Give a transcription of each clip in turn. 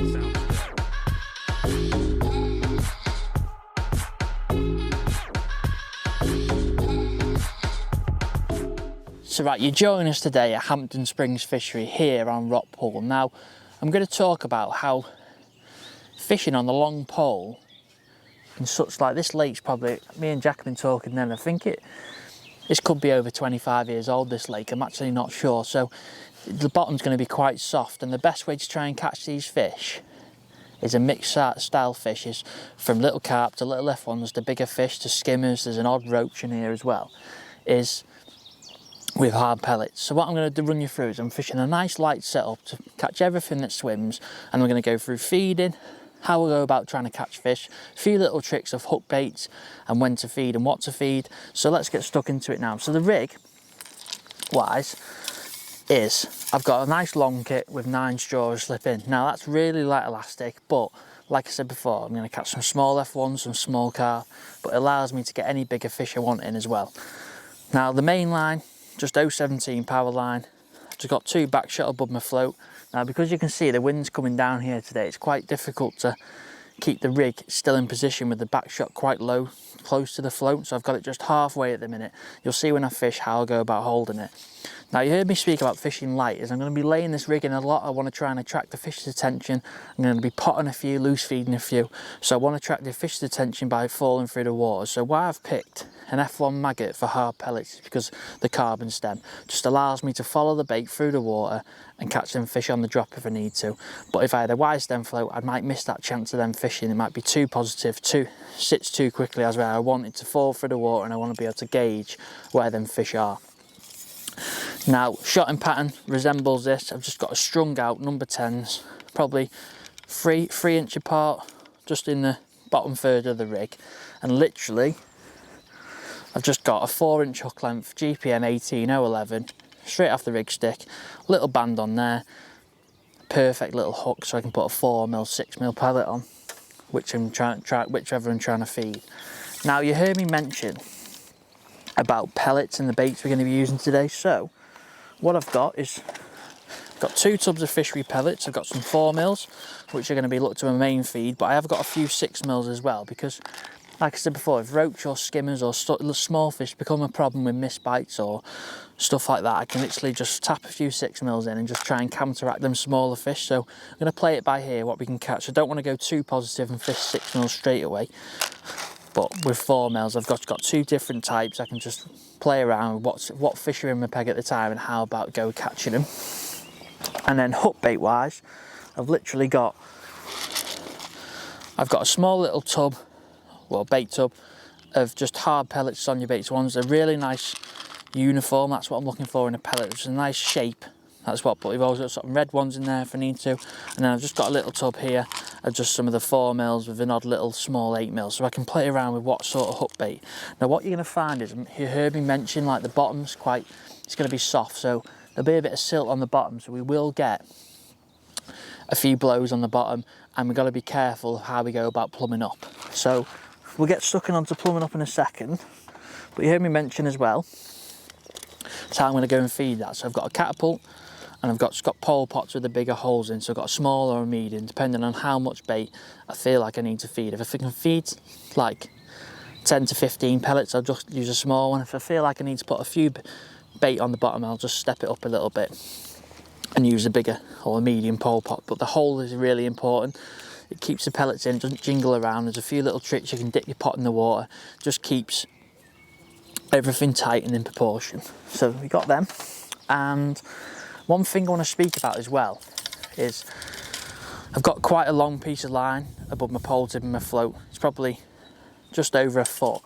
So right, you're joining us today at Hampton Springs Fishery here on Rockpool. Now, I'm going to talk about how fishing on the long pole in such like this lake's probably, me and Jack have been talking then, I think this could be over 25 years old, this lake, I'm actually not sure. So the bottom's going to be quite soft, and the best way to try and catch these fish is a mixed style fish, is from little carp to little F1s to bigger fish to skimmers, there's an odd roach in here as well, is with hard pellets. So what I'm going to run you through is I'm fishing a nice light setup to catch everything that swims, and we're going to go through feeding, how we go about trying to catch fish, a few little tricks of hook baits and when to feed and what to feed. So let's get stuck into it now. So the rig wise is I've got a nice long kit with 9 straws slip in. Now that's really light elastic, but like I said before, I'm going to catch some small F1s, some small carp, but it allows me to get any bigger fish I want in as well. Now the main line, just 017 power line. I've just got 2 back shot above my float. Now because you can see the wind's coming down here today, it's quite difficult to keep the rig still in position with the back shot quite low, close to the float. So I've got it just halfway at the minute. You'll see when I fish how I'll go about holding it. Now you heard me speak about fishing light, is I'm going to be laying this rig in a lot. I want to try and attract the fish's attention. I'm going to be potting a few, loose feeding a few. So I want to attract the fish's attention by falling through the water. So why I've picked an F1 maggot for hard pellets is because the carbon stem just allows me to follow the bait through the water and catch them fish on the drop if I need to. But if I had a wide stem float, I might miss that chance of them fishing. It might be too positive, sits too quickly as well. I want it to fall through the water and I want to be able to gauge where them fish are. Now, shotting pattern resembles this. I've just got a strung out number 10s, probably 3 inch apart, just in the bottom third of the rig. And literally, I've just got a 4 inch hook length GPM 18011, straight off the rig stick, little band on there, perfect little hook so I can put a 4mm, 6mm pellet on, whichever I'm trying to feed. Now, you heard me mention about pellets and the baits we're going to be using today. So what I've got is I've got 2 tubs of fishery pellets. I've got some 4mm, which are going to be looked to a main feed, but I have got a few 6mm as well, because like I said before, if roach or skimmers or small fish become a problem with missed bites or stuff like that, I can literally just tap a few 6mm in and just try and counteract them smaller fish. So I'm going to play it by ear what we can catch. I don't want to go too positive and fish 6mm straight away. But with 4mm, I've got 2 different types. I can just play around with what fish are in my peg at the time and how about go catching them. And then hook bait wise, I've got a small little tub, well, bait tub of just hard pellets Sonia Baits ones. They're really nice uniform. That's what I'm looking for in a pellet. It's a nice shape. That's what, but we've also got some red ones in there if I need to. And then I've just got a little tub here of just some of the 4mm with an odd little small 8mm, so I can play around with what sort of hook bait. Now what you're going to find is, you heard me mention like the bottom's it's going to be soft, so there'll be a bit of silt on the bottom, so we will get a few blows on the bottom, and we've got to be careful of how we go about plumbing up. So we'll get stuck in onto plumbing up in a second, but you heard me mention as well, that's how I'm going to go and feed that. So I've got a catapult, and I've got pole pots with the bigger holes in, so I've got a small or a medium, depending on how much bait I feel like I need to feed. If I can feed like 10 to 15 pellets, I'll just use a small one. If I feel like I need to put a few bait on the bottom, I'll just step it up a little bit and use a bigger or a medium pole pot. But the hole is really important. It keeps the pellets in, it doesn't jingle around. There's a few little tricks. You can dip your pot in the water, just keeps everything tight and in proportion. So we got them. And one thing I want to speak about as well is I've got quite a long piece of line above my pole tip and my float. It's probably just over a foot.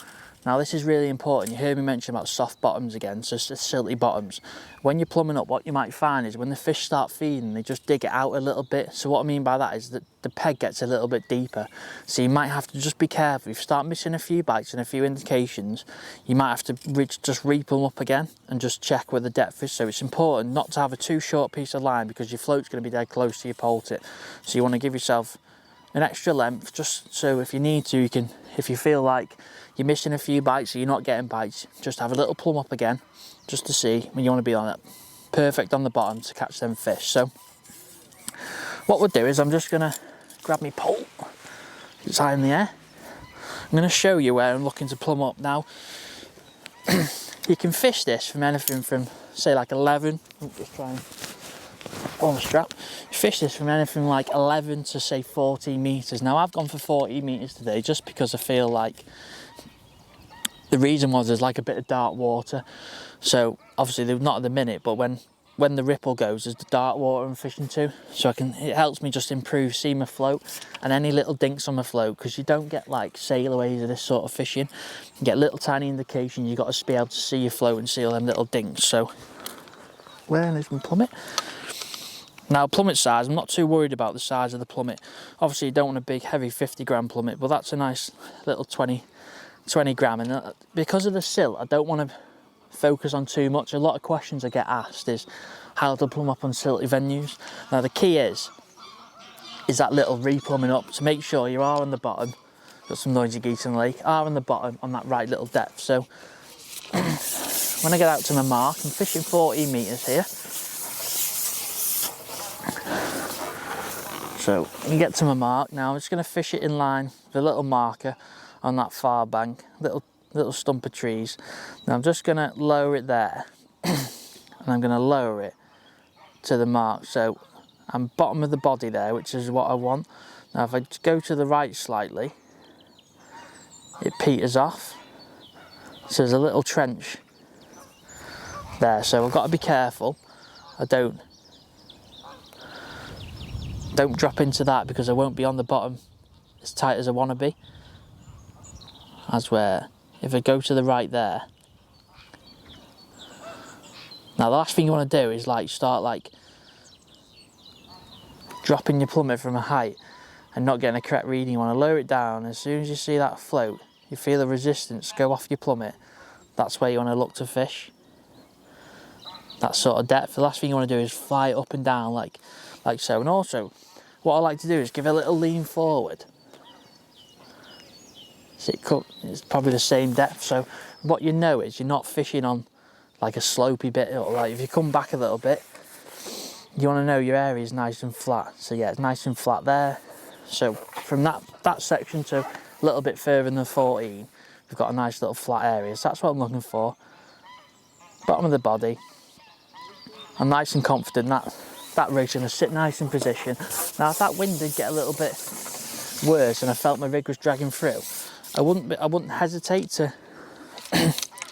Now this is really important. You heard me mention about soft bottoms again, so silty bottoms. When you're plumbing up, what you might find is when the fish start feeding, they just dig it out a little bit. So what I mean by that is that the peg gets a little bit deeper. So you might have to just be careful. If you start missing a few bites and a few indications, you might have to just reap them up again and just check where the depth is. So it's important not to have a too short piece of line, because your float's going to be dead close to your pole tip. So you want to give yourself an extra length, just so if you need to, you can, if you feel like you're missing a few bites or you're not getting bites, just have a little plumb up again, just to see when you want to be on it. Perfect on the bottom to catch them fish. So What we'll do is I'm just gonna grab my pole, it's high in the air. I'm gonna show you where I'm looking to plumb up now. You can fish this from anything from, say, like 11, just try and on the strap. You fish this from anything like 11 to say 14 metres. Now I've gone for 40 metres today just because I feel like the reason was there's like a bit of dark water. So obviously they're not at the minute, but when the ripple goes, there's the dark water I'm fishing to. So it helps me just improve, see my float and any little dinks on my float, because you don't get like sailaways of this sort of fishing. You get little tiny indications. You've got to be able to see your float and see all them little dinks. So where is my plummet? Now plummet size, I'm not too worried about the size of the plummet. Obviously you don't want a big heavy 50 gram plummet, but that's a nice little 20 gram. And because of the sill, I don't want to focus on too much. A lot of questions I get asked is how to plumb up on silty venues. Now the key is that little re-plumbing up to make sure you are on the bottom. Got some noisy geese in the lake, are on the bottom on that right little depth. So when I get out to my mark, I'm fishing 14 metres here. So you get to my mark now, I'm just going to fish it in line with a little marker on that far bank, little stump of trees. Now I'm just going to lower it there and I'm going to lower it to the mark. So I'm bottom of the body there, which is what I want. Now if I just go to the right slightly, it peters off. So there's a little trench there, so I've got to be careful I don't drop into that, because I won't be on the bottom as tight as I want to be. As where, if I go to the right there. Now the last thing you want to do is like start like dropping your plummet from a height and not getting a correct reading. You want to lower it down. As soon as you see that float, you feel the resistance go off your plummet, that's where you want to look to fish. That sort of depth. The last thing you want to do is fly it up and down like so. And also, what I like to do is give a little lean forward. So it's probably the same depth. So what you know is you're not fishing on like a slopey bit. Or like if you come back a little bit, you want to know your area is nice and flat. So yeah, it's nice and flat there. So from that section to a little bit further than 14, we've got a nice little flat area. So that's what I'm looking for. Bottom of the body. I'm nice and confident that rig's going to sit nice in position. Now if that wind did get a little bit worse and I felt my rig was dragging through, I wouldn't hesitate to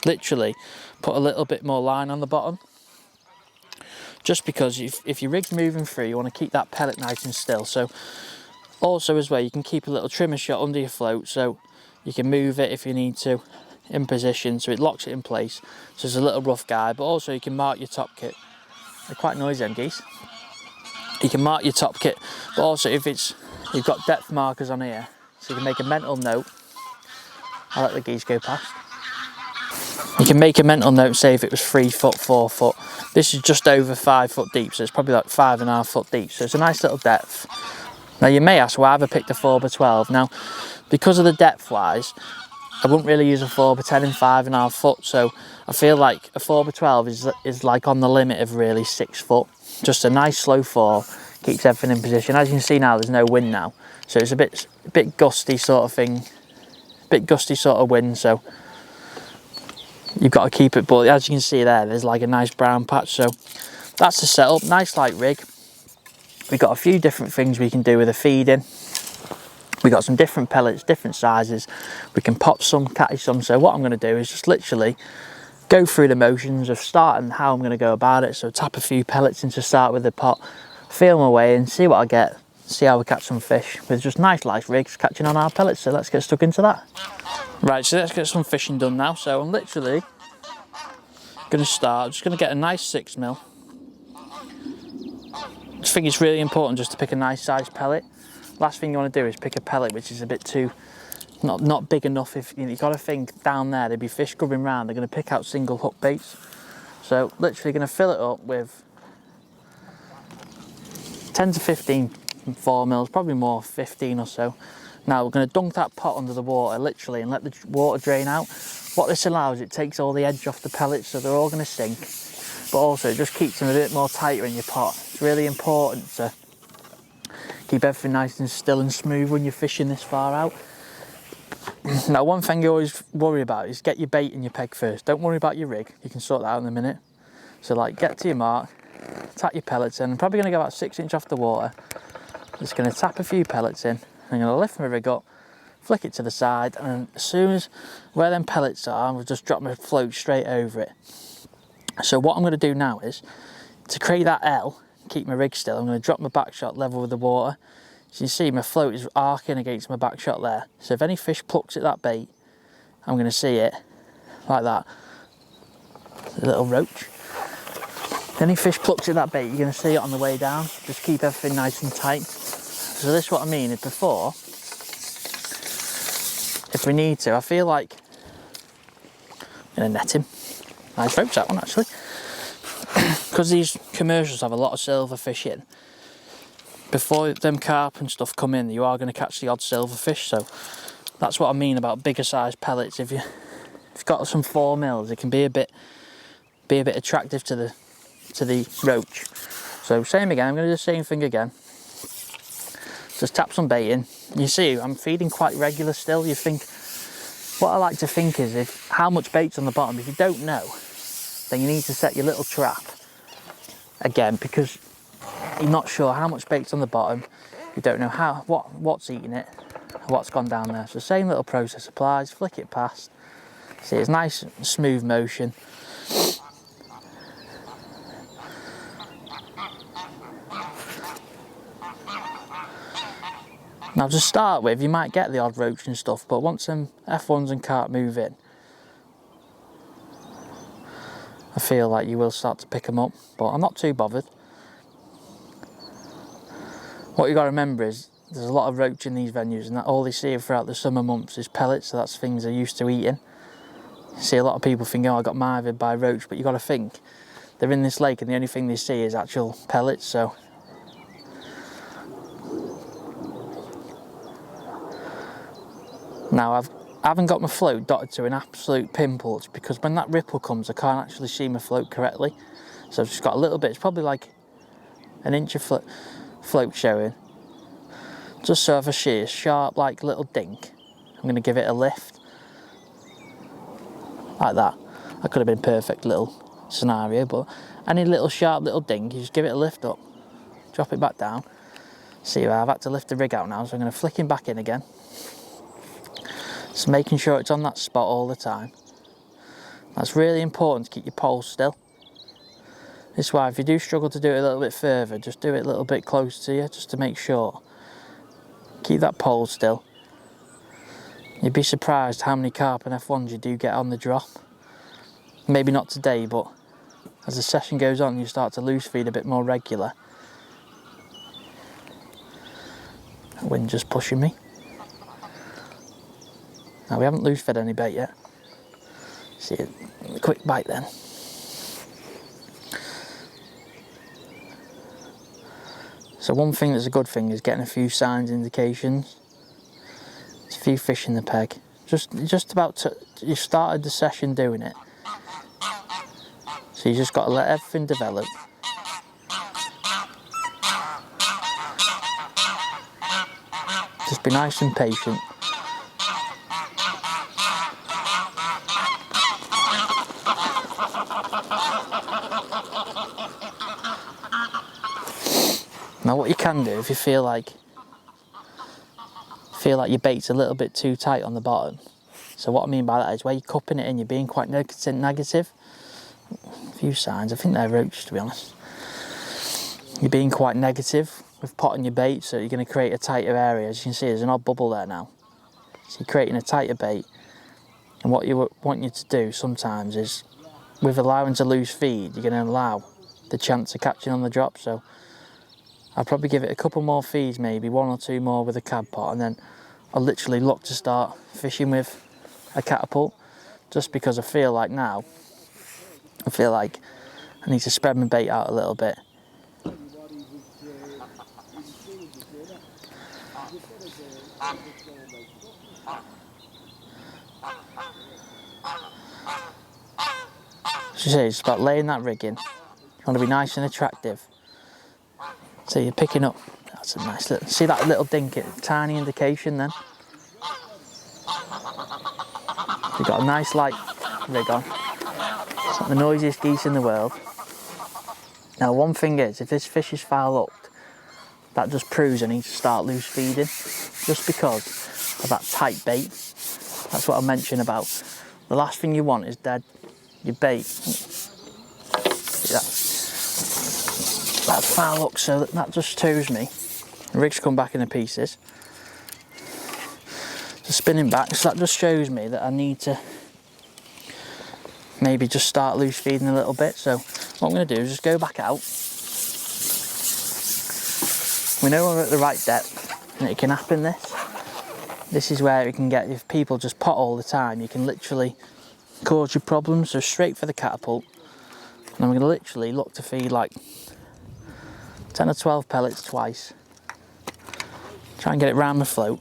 literally put a little bit more line on the bottom. Just because if your rig's moving through, you want to keep that pellet nice and still. So also as well, you can keep a little trimmer shot under your float, so you can move it if you need to in position, so it locks it in place. So it's a little rough guide, but also you can mark your top kit. They're quite noisy, them geese. You can mark your top kit, but also if you've got depth markers on here, so you can make a mental note. I'll let the geese go past. You can make a mental note, say if it was 3 foot, 4 foot. This is just over 5 foot deep, so it's probably like 5.5 foot deep. So it's a nice little depth. Now you may ask why have I picked a 4x12. Now, because of the depth wise, I wouldn't really use a 4x10 in 5.5 foot. So I feel like a 4x12 is like on the limit of really 6 foot. Just a nice slow fall, keeps everything in position. As you can see now, there's no wind now, so it's a bit gusty sort of thing, bit gusty sort of wind. So you've got to keep it. But as you can see there's like a nice brown patch. So that's the setup. Nice light rig. We've got a few different things we can do with the feeding. We've got some different pellets, different sizes. We can pop some, catch some. So what I'm going to do is just literally go through the motions of starting how I'm going to go about it. So tap a few pellets in to start with the pot, feel my way in, see what I get, see how we catch some fish with just nice light rigs catching on our pellets. So let's get stuck into that. Right, so let's get some fishing done now. So I'm literally going to start, just going to get a nice 6mm. I think it's really important just to pick a nice sized pellet. Last thing you want to do is pick a pellet which is a bit too not big enough. If you've got to think down there, there'd be fish scrubbing round, they're going to pick out single hook baits. So literally going to fill it up with 10 to 15 4mm, probably more, 15 or so. Now we're going to dunk that pot under the water literally and let the water drain out. What this allows, it takes all the edge off the pellets, so they're all going to sink, but also it just keeps them a bit more tighter in your pot. It's really important to Keep everything nice and still and smooth when you're fishing this far out. Now, one thing you always worry about is get your bait and your peg first. Don't worry about your rig, you can sort that out in a minute. So like, get to your mark, tap your pellets in. I'm probably going to go about 6 inches off the water. Just going to tap a few pellets in. I'm going to lift my rig up, flick it to the side, and as soon as where them pellets are, I'll just drop my float straight over it. So what I'm going to do now is, to create that L, keep my rig still, I'm going to drop my back shot level with the water. So you see my float is arcing against my back shot there. So if any fish plucks at that bait, I'm going to see it like that. A little roach. If any fish plucks at that bait, you're going to see it on the way down. Just keep everything nice and tight. So this is what I mean is before, if we need to, I feel like I'm going to net him. Nice roach that one actually. Because these commercials have a lot of silver fish in. Before them carp and stuff come in, you are going to catch the odd silverfish. So that's what I mean about bigger size pellets. If you've got some 4 mils, it can be a bit attractive to the roach. So same again. I'm going to do the same thing again. Just tap some bait in. You see, I'm feeding quite regular still. You think, what I like to think is how much bait's on the bottom. If you don't know, then you need to set your little trap again, because you're not sure how much bait's on the bottom. You don't know what's eating it, what's gone down there. So same little process applies. Flick it past. See, it's nice and smooth motion. Now to start with, you might get the odd roach and stuff, but once them F1s and carp move in, I feel like you will start to pick them up, but I'm not too bothered. What you got to remember is there's a lot of roach in these venues, and that all they see throughout the summer months is pellets, so that's things they're used to eating. You see a lot of people think, oh, I got marved by roach, but you got to think they're in this lake and the only thing they see is actual pellets. So now I haven't got my float dotted to an absolute pinpoint, because when that ripple comes I can't actually see my float correctly. So I've just got a little bit, it's probably like an inch of float showing. Just so if I see a sharp like little dink, I'm going to give it a lift. Like that. That could have been a perfect little scenario, but any little sharp little dink, you just give it a lift up, drop it back down. See, I've had to lift the rig out now, so I'm going to flick him back in again. Just making sure it's on that spot all the time. That's really important to keep your pole still. This is why if you do struggle to do it a little bit further, just do it a little bit closer to you, just to make sure. Keep that pole still. You'd be surprised how many carp and F1s you do get on the drop. Maybe not today, but as the session goes on, you start to loose feed a bit more regular. That wind just pushing me. Now we haven't loose fed any bait yet. See a quick bite then. So one thing that's a good thing is getting a few signs, indications. There's a few fish in the peg. Just about to, you started the session doing it. So you just got to let everything develop. Just be nice and patient. Now what you can do if you feel like your bait's a little bit too tight on the bottom. So what I mean by that is where you're cupping it in, you're being quite negative. A few signs, I think they're roach to be honest. You're being quite negative with potting your bait, so you're going to create a tighter area. As you can see, there's an odd bubble there now. So you're creating a tighter bait. And what you want you to do sometimes is, with allowing to loose feed, you're going to allow the chance of catching on the drop. So I'll probably give it a couple more feeds, maybe 1 or 2 more with a cad pot, and then I'll literally look to start fishing with a catapult, just because I feel like now, I need to spread my bait out a little bit. So it's about laying that rig in. You want to be nice and attractive. So you're picking up That's a nice little, see that little dink, tiny indication then? We've got a nice light rig on. It's not the noisiest geese in the world. Now one thing is, if this fish is foul hooked, that just proves I need to start loose feeding, just because of that tight bait. That's what I mentioned about. The last thing you want is dead, your bait. See that? That's foul hooked, so that just shows me. The rig's come back into pieces. The spinning back, so that just shows me that I need to maybe just start loose feeding a little bit. So what I'm going to do is just go back out. We know we're at the right depth and it can happen this. This is where it can get, if people just pot all the time, you can literally cause you problems. So straight for the catapult. And I'm going to literally look to feed like 10 or 12 pellets twice. Try and get it round the float.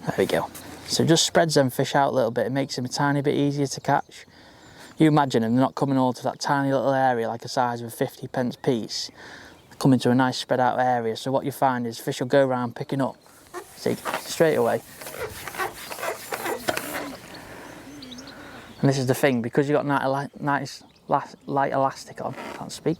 There we go. So it just spreads them fish out a little bit. It makes them a tiny bit easier to catch. You imagine them, they're not coming all to that tiny little area like the size of a 50p piece. They come into a nice spread out area. So what you find is fish will go around picking up, see, straight away. And this is the thing, because you've got nice light elastic on, can't speak.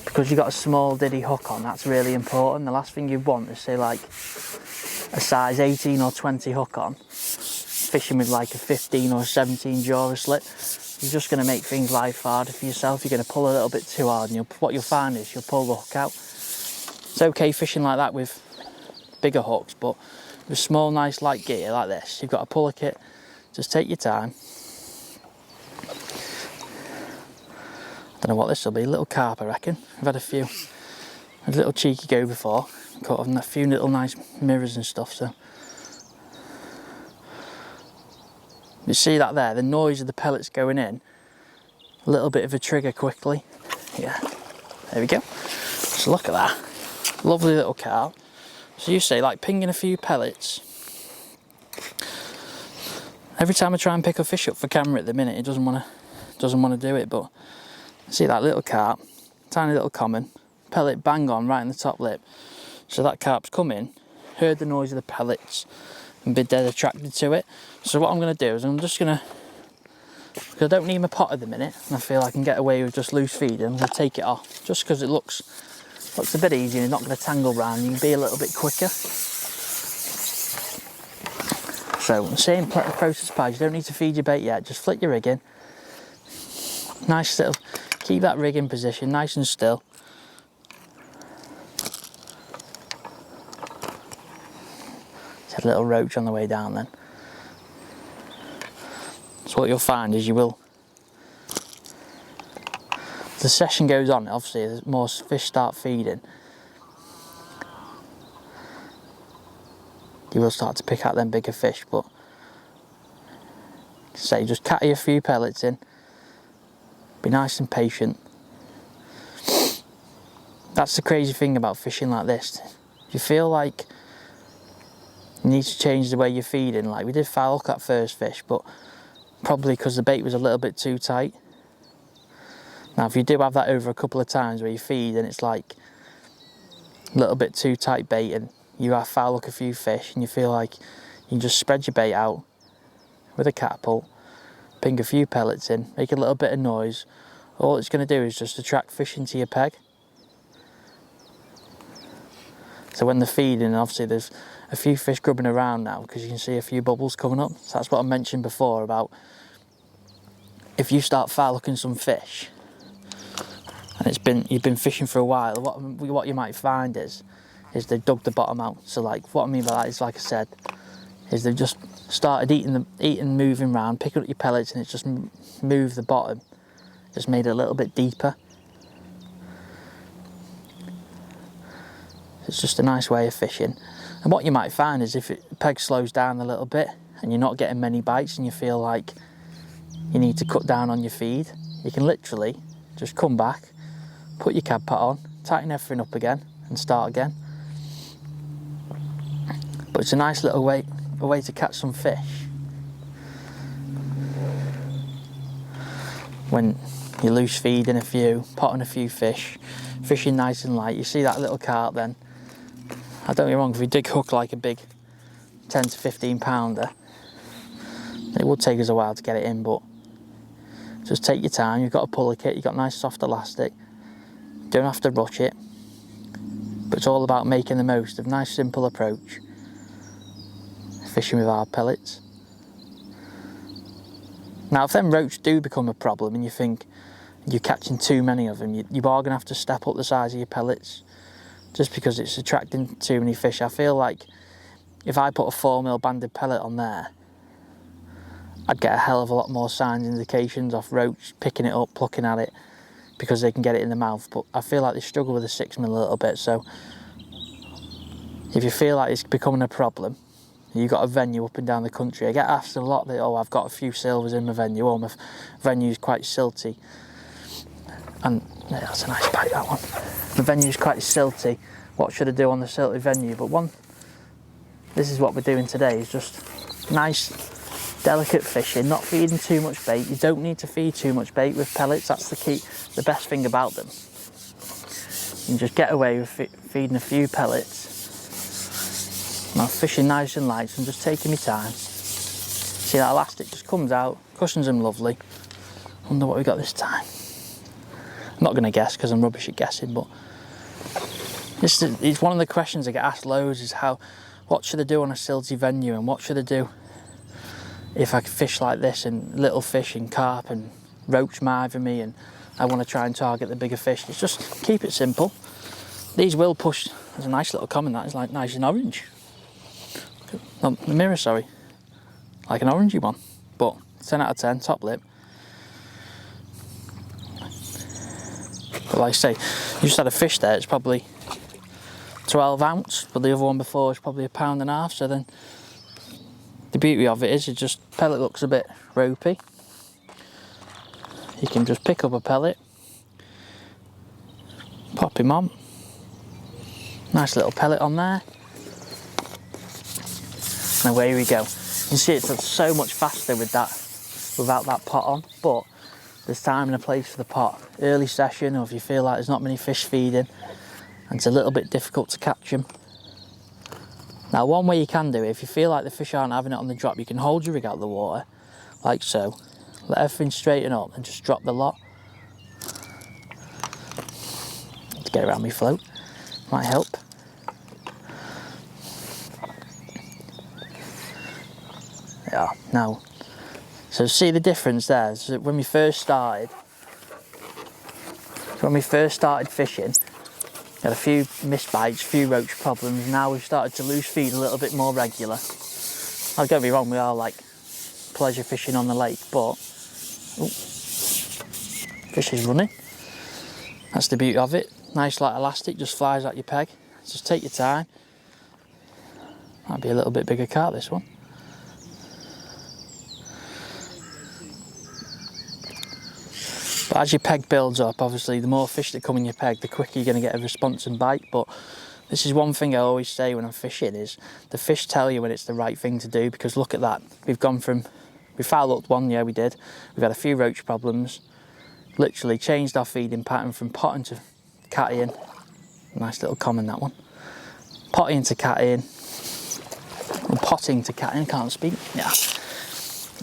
Because you've got a small diddy hook on, that's really important. The last thing you want is, say, like a size 18 or 20 hook on, fishing with like a 15 or 17 jaw or slit. You're just going to make things life harder for yourself. You're going to pull a little bit too hard, and what you'll find is you'll pull the hook out. It's okay fishing like that with bigger hooks, but with small, nice, light gear like this, you've got to pull a kit. Just take your time. Don't know what this will be, a little carp I reckon. We've had a little cheeky go before. Caught on a few little nice mirrors and stuff, so. You see that there, the noise of the pellets going in, a little bit of a trigger quickly. Yeah, there we go. So look at that, lovely little carp. So you say like pinging a few pellets. Every time I try and pick a fish up for camera at the minute, it doesn't want to do it, but see that little carp, tiny little common, pellet bang on right in the top lip. So that carp's come in, heard the noise of the pellets and been dead attracted to it. So what I'm going to do is I'm just going to, because I don't need my pot at the minute and I feel I can get away with just loose feeding, I'm going to take it off just because it looks a bit easier and it's not going to tangle round, you can be a little bit quicker. So same process applies, you don't need to feed your bait yet, just flick your rig in. Nice little, keep that rig in position, nice and still. Just had a little roach on the way down then. So what you'll find is as the session goes on, obviously as more fish start feeding, you will start to pick out them bigger fish, but say just catty a few pellets in. Be nice and patient. That's the crazy thing about fishing like this. You feel like you need to change the way you're feeding. Like we did foul hook at first fish, but probably because the bait was a little bit too tight. Now if you do have that over a couple of times where you feed and it's like a little bit too tight bait and you have foul hook a few fish and you feel like you can just spread your bait out with a catapult, ping a few pellets in, make a little bit of noise. All it's going to do is just attract fish into your peg. So when they're feeding, obviously there's a few fish grubbing around now because you can see a few bubbles coming up. So that's what I mentioned before about if you start foul hooking some fish and you've been fishing for a while, what you might find is they've dug the bottom out. So like what I mean by that is, like I said, is they've just started eating, moving around, picking up your pellets, and it's just moved the bottom, just made it a little bit deeper. It's just a nice way of fishing. And what you might find is if the peg slows down a little bit and you're not getting many bites and you feel like you need to cut down on your feed, you can literally just come back, put your cab pot on, tighten everything up again and start again. But it's a nice little way to catch some fish. when you loose feeding a few, potting a few fish, fishing nice and light, you see that little carp then. I don't get me wrong, if you dig hook like a big 10 to 15 pounder, it would take us a while to get it in, but just take your time. You've got a puller kit, you've got nice soft elastic, you don't have to rush it, but it's all about making the most of a nice simple approach, fishing with our pellets. Now if them roach do become a problem and you think you're catching too many of them, you are going to have to step up the size of your pellets, just because it's attracting too many fish. I feel like if I put a 4mm banded pellet on there, I'd get a hell of a lot more signs, indications off roach picking it up, plucking at it, because they can get it in the mouth. But I feel like they struggle with a 6mm a little bit. So if you feel like it's becoming a problem, you've got a venue up and down the country. I get asked a lot that, oh, I've got a few silvers in my venue, or my venue's quite silty. And yeah, that's a nice bite, that one. The venue's quite silty. What should I do on the silty venue? But this is what we're doing today, is just nice, delicate fishing, not feeding too much bait. You don't need to feed too much bait with pellets. That's the key, the best thing about them. You can just get away with feeding a few pellets. Now fishing nice and light, so I'm just taking my time. See, that elastic just comes out, cushions them lovely. Wonder what we got this time. I'm not going to guess because I'm rubbish at guessing, but it's one of the questions I get asked loads, is what should I do on a silty venue, and what should I do if I fish like this and little fish and carp and roach mither me and I want to try and target the bigger fish. It's just keep it simple. These will push. There's a nice little comment, that is like nice and orange. No, the mirror, sorry. Like an orangey one, but 10 out of 10, top lip. But like I say, you just had a fish there, it's probably 12 ounce, but the other one before was probably 1.5 pounds. So then the beauty of it is, pellet looks a bit ropey. You can just pick up a pellet, pop him on. Nice little pellet on there. And away we go. You can see it's so much faster with that, without that pot on, but there's time and a place for the pot. Early session, or if you feel like there's not many fish feeding and it's a little bit difficult to catch them. Now one way you can do it, if you feel like the fish aren't having it on the drop, you can hold your rig out of the water, like so. Let everything straighten up and just drop the lot. Let's get around me float, might help. Yeah, now, so see the difference there? So when we first started fishing, we had a few missed bites, a few roach problems. Now we've started to loose feed a little bit more regular. Don't get me wrong, we are like pleasure fishing on the lake, but fish is running. That's the beauty of it. Nice light elastic, just flies at your peg. Just take your time. Might be a little bit bigger carp, this one. But as your peg builds up, obviously the more fish that come in your peg, the quicker you're going to get a response and bite. But this is one thing I always say when I'm fishing, is the fish tell you when it's the right thing to do, because look at that. We foul hooked one, yeah we did. We've had a few roach problems. Literally changed our feeding pattern from potting to cattying. Nice little comment, that one. Potting to cattying. Or potting to cattying, can't speak. Yeah.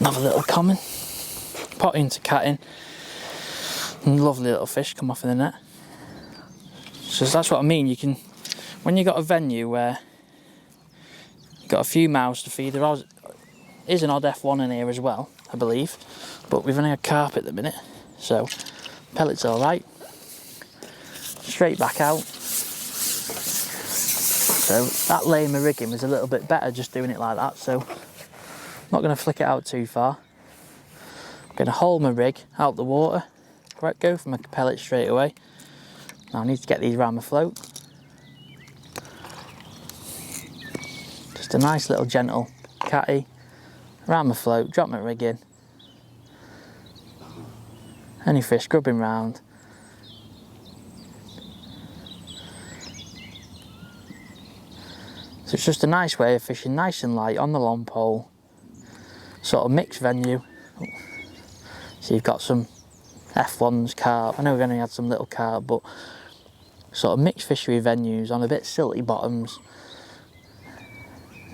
Another little comment. Potting to cattying. Lovely little fish come off in the net. So that's what I mean. You can, when you've got a venue where you've got a few mouths to feed, there is an odd F1 in here as well, I believe, but we've only had carp at the minute, so pellet's all right. Straight back out. So that laying my rigging was a little bit better just doing it like that, so I'm not going to flick it out too far. I'm going to hold my rig out the water. Right, go for my pellet straight away. Now I need to get these around my float. Just a nice little gentle catty around my float, drop my rig in. Any fish grubbing round. So it's just a nice way of fishing, nice and light on the long pole. Sort of mixed venue. So you've got some F1s, carp. I know we've only had some little carp, but sort of mixed fishery venues on a bit silty bottoms.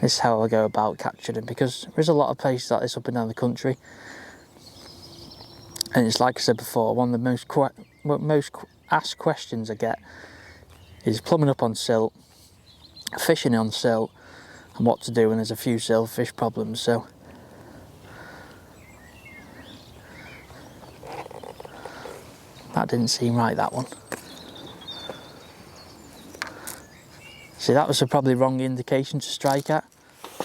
This is how I go about capturing them, because there's a lot of places like this up and down the country. And it's like I said before, one of the most asked questions I get is plumbing up on silt, fishing on silt, and what to do when there's a few silverfish problems. So that didn't seem right, that one. See, that was a probably wrong indication to strike at.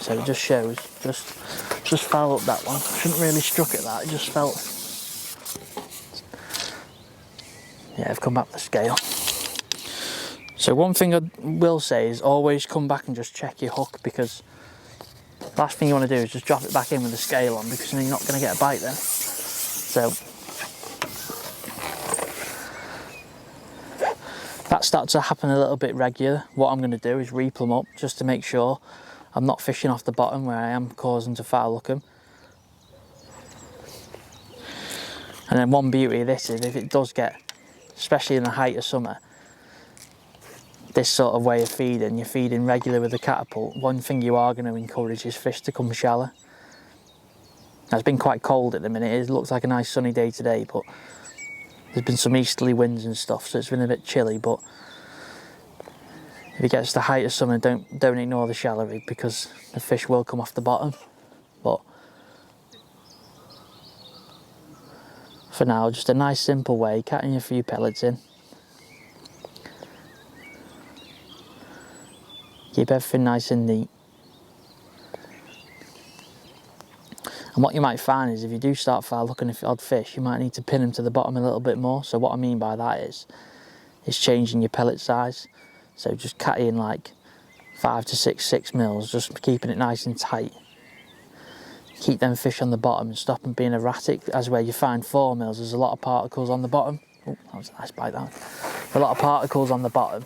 So it just shows, just foul up that one. I shouldn't really struck at that, it just felt. Yeah, I've come back to the scale. So one thing I will say is always come back and just check your hook, because the last thing you want to do is just drop it back in with the scale on, because then you're not going to get a bite then. So that starts to happen a little bit regular. What I'm going to do is reap them up just to make sure I'm not fishing off the bottom where I am causing to foul hook them. And then one beauty of this is if it does get, especially in the height of summer, this sort of way of feeding, you're feeding regular with the catapult, one thing you are going to encourage is fish to come shallow. Now, it's been quite cold at the minute. It looks like a nice sunny day today, but there's been some easterly winds and stuff, so it's been a bit chilly. But if it gets to the height of summer, don't ignore the shallow rig, because the fish will come off the bottom. But for now, just a nice simple way, catching a few pellets in. Keep everything nice and neat. And what you might find is if you do start foul hooking a odd fish, you might need to pin them to the bottom a little bit more. So what I mean by that is changing your pellet size. So just catting like 5 to 6 mils, just keeping it nice and tight. Keep them fish on the bottom and stop them being erratic, as where you find 4 mils, there's a lot of particles on the bottom. Oh, that was a nice bite, that one. A lot of particles on the bottom.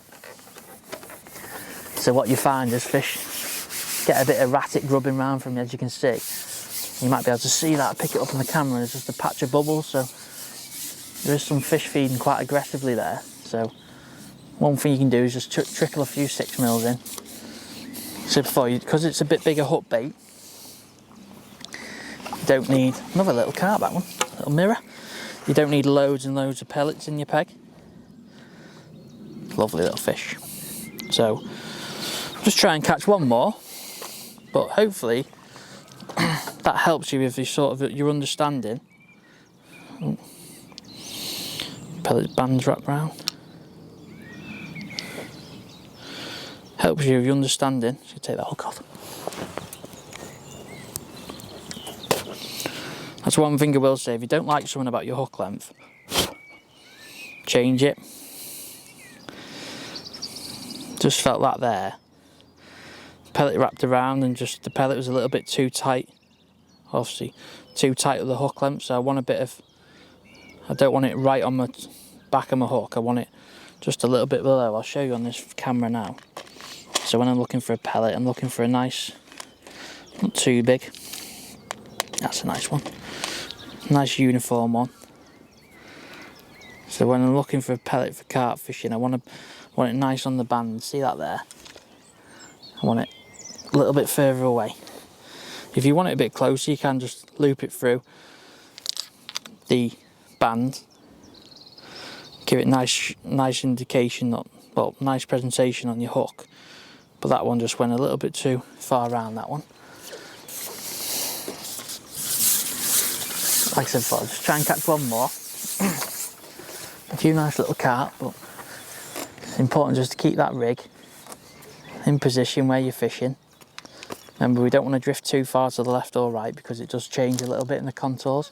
So what you find is fish get a bit erratic grubbing around from, as you can see. You might be able to see that, pick it up on the camera, there's just a patch of bubbles, so there is some fish feeding quite aggressively there. So one thing you can do is just trickle a few 6 mils in. So because it's a bit bigger hook bait, you don't need, another little carp, that one, little mirror. You don't need loads and loads of pellets in your peg. Lovely little fish. So just try and catch one more, but hopefully that helps you with your understanding. Oh. Pellet bands wrapped round. Helps you with your understanding. Should take that hook off. That's one thing I will say. If you don't like something about your hook length, change it. Just felt that there. Pellet wrapped around, and just the pellet was a little bit too tight. Obviously, too tight with the hook length, so I want a bit of, I don't want it right on the back of my hook, I want it just a little bit below. I'll show you on this camera now. So when I'm looking for a pellet, I'm looking for a nice, not too big, that's a nice one, nice uniform one. So when I'm looking for a pellet for carp fishing, I want it nice on the band. See that there? I want it a little bit further away. If you want it a bit closer, you can just loop it through the band. Give it nice indication, well, nice presentation on your hook. But that one just went a little bit too far around, that one. Like I said before, just try and catch one more. A few nice little carp, but it's important just to keep that rig in position where you're fishing. Remember, we don't want to drift too far to the left or right, because it does change a little bit in the contours.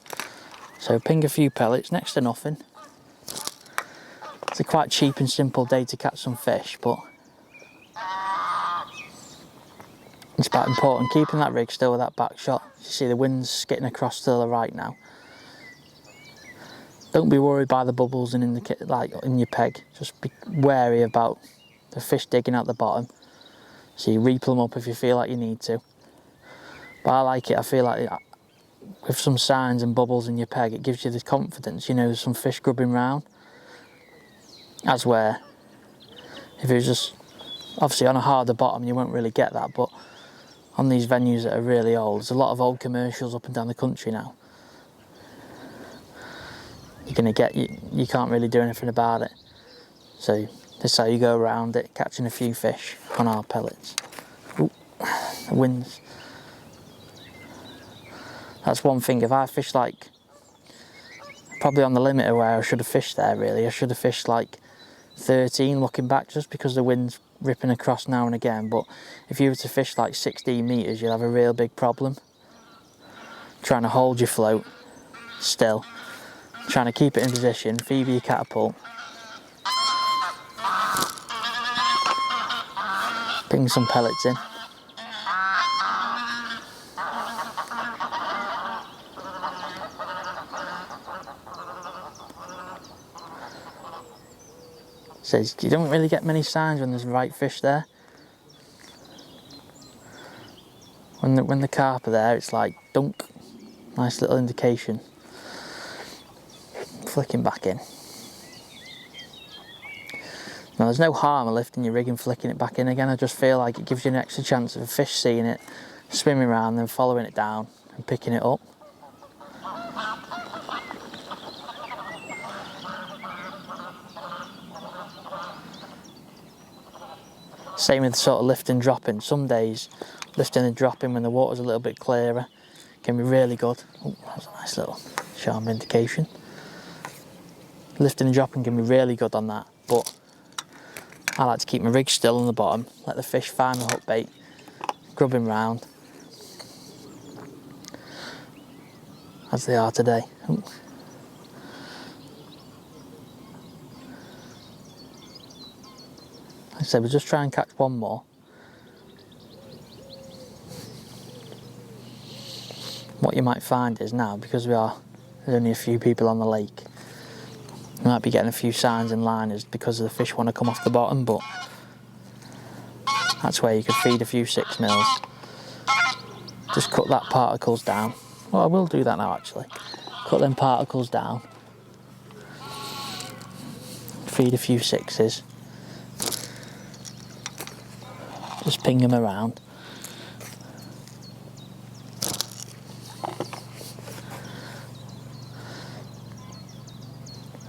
So ping a few pellets, next to nothing. It's a quite cheap and simple day to catch some fish, but it's quite important keeping that rig still with that back shot. You see the wind's skitting across to the right now. Don't be worried by the bubbles and in your peg. Just be wary about the fish digging out the bottom. So you reap them up if you feel like you need to. But I like it. I feel like with some signs and bubbles in your peg, it gives you the confidence, you know, there's some fish grubbing round. As where, if it was just, obviously on a harder bottom you won't really get that, but on these venues that are really old, there's a lot of old commercials up and down the country now. You're going to get, you can't really do anything about it. So this is how you go around it, catching a few fish on our pellets. Ooh, the wind's... That's one thing, if I fish like, probably on the limit of where I should have fished there really, I should have fished like 13 looking back, just because the wind's ripping across now and again. But if you were to fish like 16 metres, you'll have a real big problem trying to hold your float still, trying to keep it in position, feed your catapult, ping some pellets in. So you don't really get many signs when there's the right fish there. When the carp are there, it's like dunk, nice little indication. Flicking back in. Now there's no harm in lifting your rig and flicking it back in again. I just feel like it gives you an extra chance of a fish seeing it, swimming around, then following it down and picking it up. Same with sort of lift and dropping. Some days, lifting and dropping when the water's a little bit clearer can be really good. Oh, that's a nice little sharp indication. Lifting and dropping can be really good on that, but I like to keep my rig still on the bottom, let the fish find the hook bait, grubbing round, as they are today. Ooh. Like I said, we'll just try and catch one more. What you might find is now, because there's only a few people on the lake, you might be getting a few signs and liners because the fish want to come off the bottom, but that's where you could feed a few 6mm. Just cut that particles down. Well, I will do that now actually. Cut them particles down. Feed a few 6s. Just ping them around.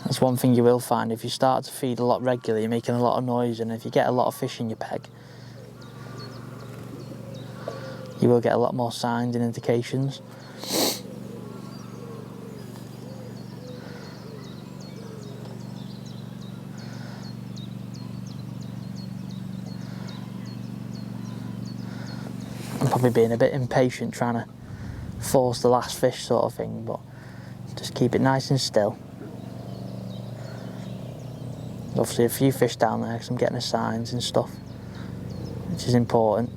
That's one thing you will find, if you start to feed a lot regularly, you're making a lot of noise, and if you get a lot of fish in your peg, you will get a lot more signs and indications. I'm probably being a bit impatient trying to force the last fish sort of thing, but just keep it nice and still. Obviously a few fish down there because I'm getting the signs and stuff, which is important.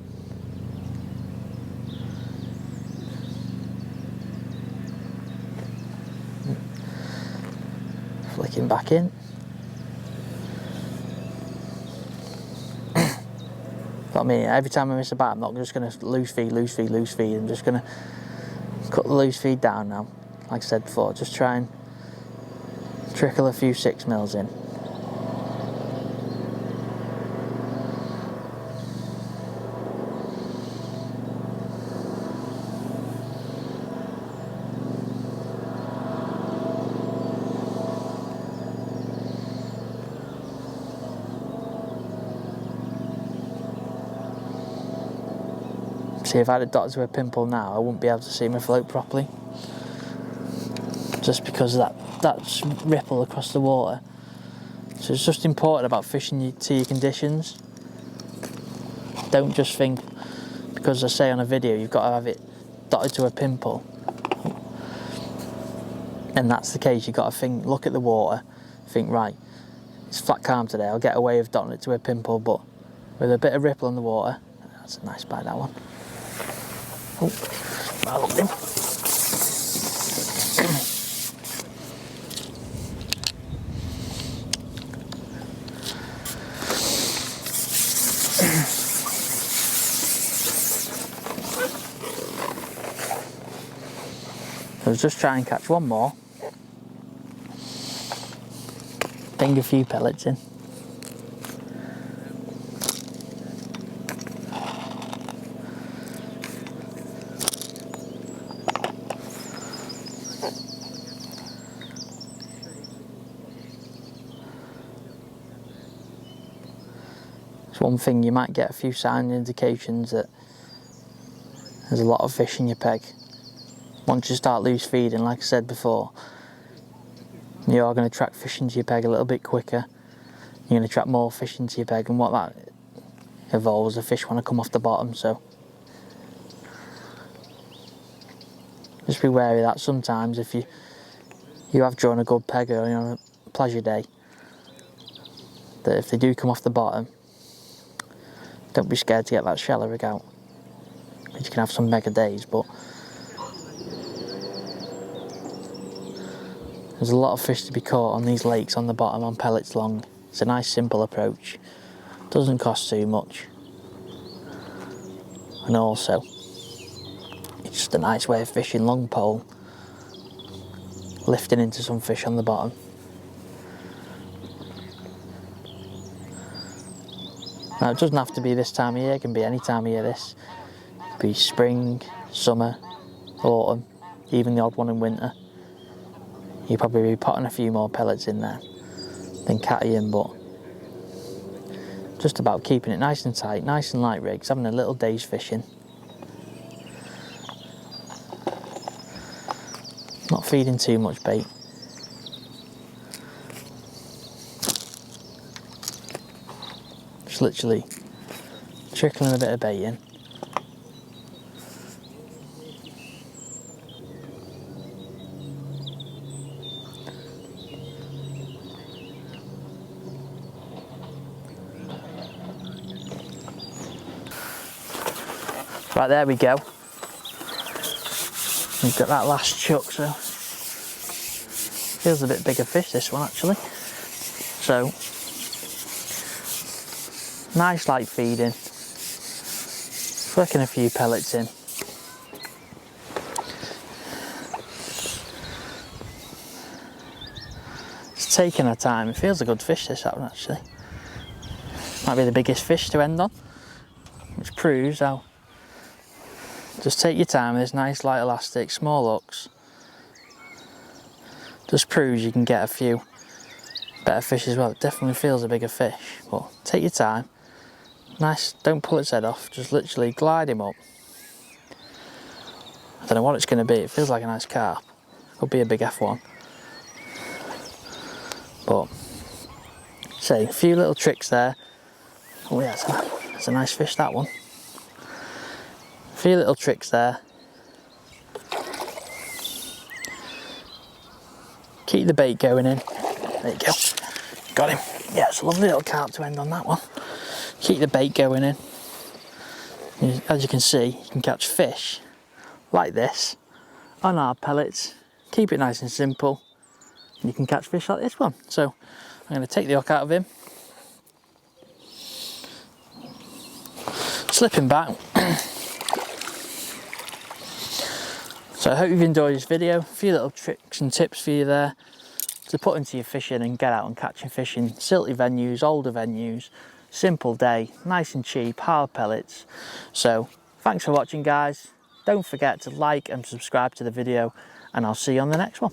Flicking back in. But I mean, every time I miss a bite, I'm not just going to loose feed. I'm just going to cut the loose feed down now. Like I said before, just try and trickle a few 6mm in. See, if I had it dotted to a pimple now, I wouldn't be able to see my float properly. Just because of that ripple across the water. So it's just important about fishing to your conditions. Don't just think, because I say on a video, you've got to have it dotted to a pimple. And that's the case, you've got to think, look at the water, think, right, it's flat calm today, I'll get away with dotting it to a pimple, but with a bit of ripple in the water, that's a nice bite, that one. Oh, I loved him. Let's just try and catch one more. Bring a few pellets in. It's one thing, you might get a few sign indications that there's a lot of fish in your peg. Once you start loose feeding, like I said before, you are going to attract fish into your peg a little bit quicker. You're going to attract more fish into your peg, and what that evolves, the fish want to come off the bottom, so just be wary of that. Sometimes if you have drawn a good peg or you're on a pleasure day, that if they do come off the bottom, don't be scared to get that shallow rig out. You can have some mega days, but there's a lot of fish to be caught on these lakes on the bottom on pellets long. It's a nice simple approach, doesn't cost too much, and also it's just a nice way of fishing long pole, lifting into some fish on the bottom. Now it doesn't have to be this time of year, it can be any time of year. This could be spring, summer, autumn, even the odd one in winter. You'll probably be putting a few more pellets in there than cattying, but just about keeping it nice and tight, nice and light rigs, having a little day's fishing. Not feeding too much bait. Just literally trickling a bit of bait in. Right, there we go. We've got that last chuck, so feels a bit bigger fish, this one actually. So nice light feeding, flicking a few pellets in. It's taking our time. It feels a good fish, this one actually. Might be the biggest fish to end on, which proves how just take your time with this nice light elastic, small hooks. Just proves you can get a few better fish as well. It definitely feels a bigger fish, but take your time. Nice, don't pull its head off, just literally glide him up. I don't know what it's going to be, it feels like a nice carp. Could be a big F1. But, say, a few little tricks there. Oh yeah, that's a nice fish, that one. A few little tricks there. Keep the bait going in. There you go. Got him. Yeah, it's a lovely little carp to end on that one. Keep the bait going in. As you can see, you can catch fish like this on our pellets. Keep it nice and simple. And you can catch fish like this one. So I'm going to take the hook out of him. Slip him back. So I hope you've enjoyed this video. A few little tricks and tips for you there to put into your fishing and get out and catching fish in silty venues, older venues. Simple day, nice and cheap, hard pellets. So thanks for watching, guys. Don't forget to like and subscribe to the video, and I'll see you on the next one.